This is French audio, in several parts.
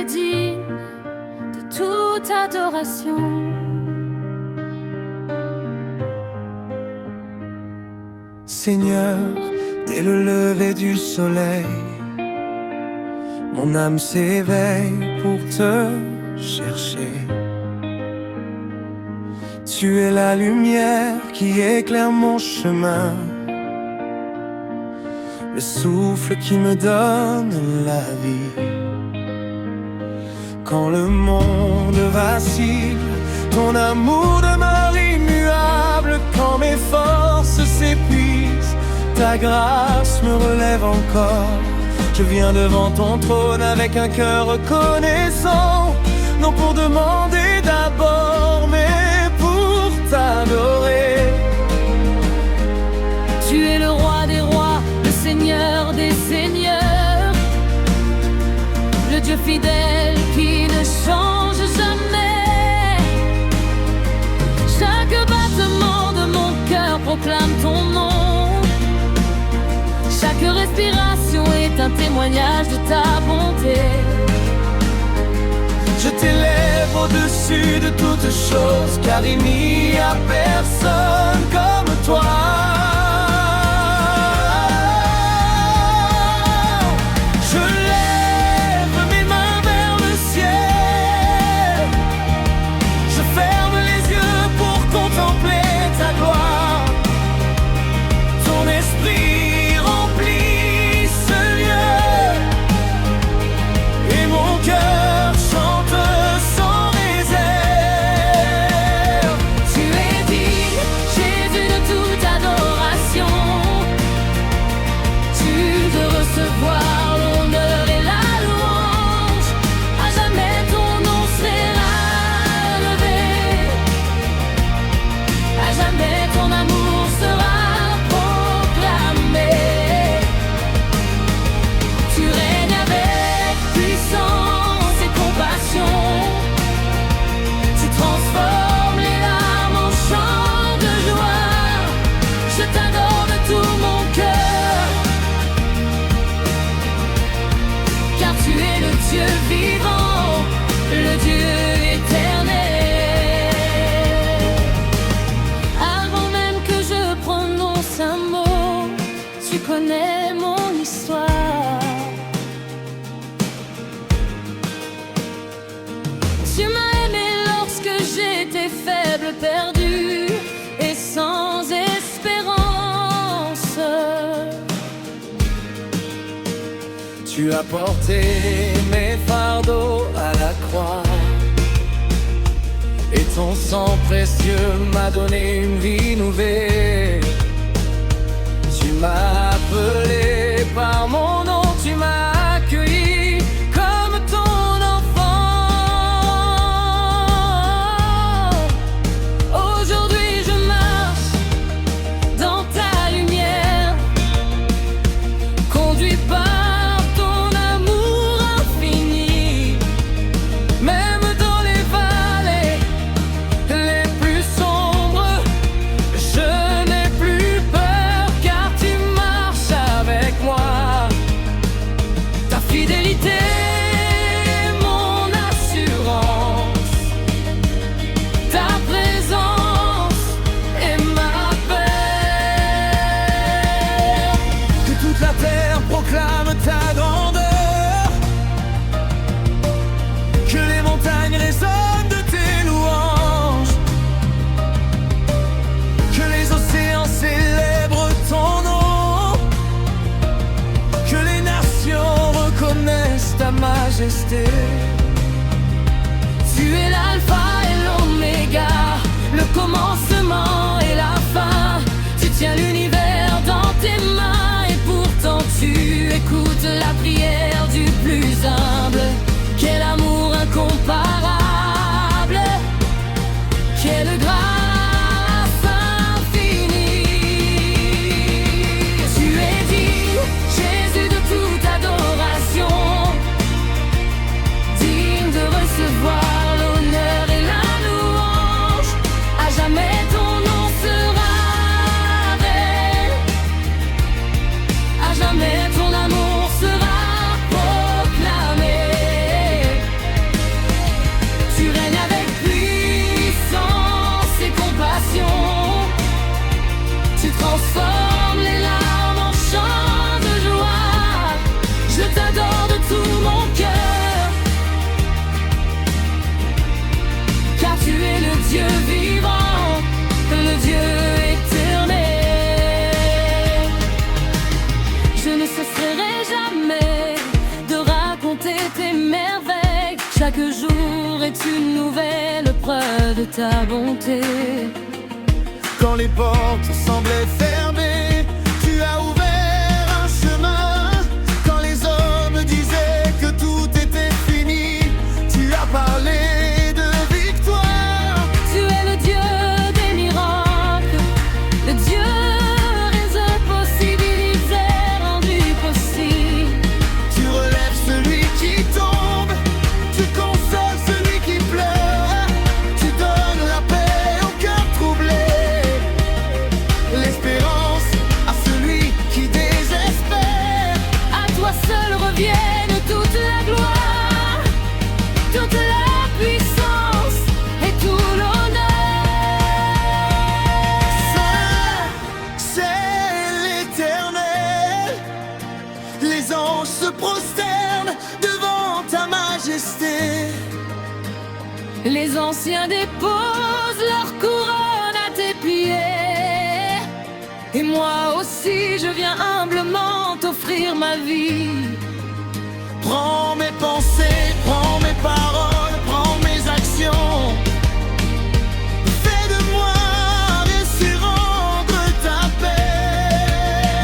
es digne de toute adoration. Seigneur, dès le lever du soleil, mon âme s'éveille pour te chercher. Tu es la lumière qui éclaire mon chemin, le souffle qui me donne la vie. Quand le monde vacille, ton amour demeure immuable. Quand mes forces s'épuisent, ta grâce me relève encore. Je viens devant ton trône avec un cœur reconnaissant, non pour demander d'abord, mais pour t'adorer. Tu es le roi des rois, le seigneur des seigneurs, le Dieu fidèle qui ne change jamais. Chaque battement de mon cœur proclame ton nom. Chaque respiration est un témoignage de ta bonté. Je t'élève au-dessus de toutes choses, car il n'y a personne comme toi. Dieu vivant, le Dieu éternel. Avant même que je prononce un mot, tu connais mon histoire. Tu m'as aimé lorsque j'étais faible, perdu et sans espérance. Tu as porté mes fardeaux à la croix, et ton sang précieux m'a donné une vie nouvelle. Tu m'as appelé par mon nom, tu m'as accueilli comme ton enfant. Aujourd'hui je marche dans ta lumière, conduit par proclame ta grandeur, que les montagnes résonnent de tes louanges, que les océans célèbrent ton nom, que les nations reconnaissent ta majesté. Tu es l'alpha et l'oméga, le commencement et la fin. Tu tiens l'univers dans tes mains et pourtant tu écoutes la prière du plus humble. Quel amour incomparable, quelle grâce infinie. Tu es digne, Jésus, de toute adoration, digne de recevoir l'honneur et la louange. À jamais ton nom sera c'est une nouvelle preuve de ta bonté. Quand les portes semblaient fermées, tu as ouvert un chemin. Quand les hommes disaient que tout était fini, tu as parlé de victoire. Tu es le Dieu des miracles, le Dieu des impossibilités rendus possibles. Tu relèves celui qui tombe, tu consoles celui qui pleure, tu donnes la paix au cœur troublé, l'espérance à celui qui désespère. À toi seul revienne toute la gloire, toute la puissance et tout l'honneur. Saint, c'est l'Éternel. Les anges se prosternent devant ta majesté. Les anciens déposent leur couronne à tes pieds. Et moi aussi je viens humblement t'offrir ma vie. Prends mes pensées, prends mes paroles, prends mes actions. Fais de moi un récit, rendre ta paix.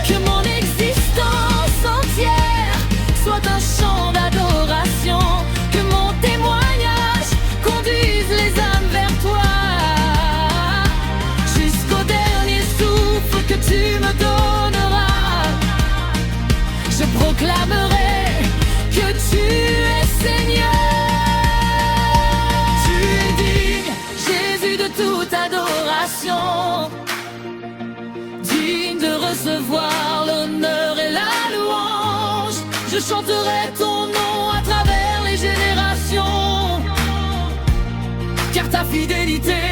Que mon existence entière soit un chant d'adoration. Que mon témoignage conduise les âmes vers toi. Jusqu'au dernier souffle que tu me donneras, je proclamerai que tu es Seigneur. Tu es digne, Jésus, de toute adoration, digne de recevoir l'honneur et la louange. Je chanterai ton nom à travers les générations, car ta fidélité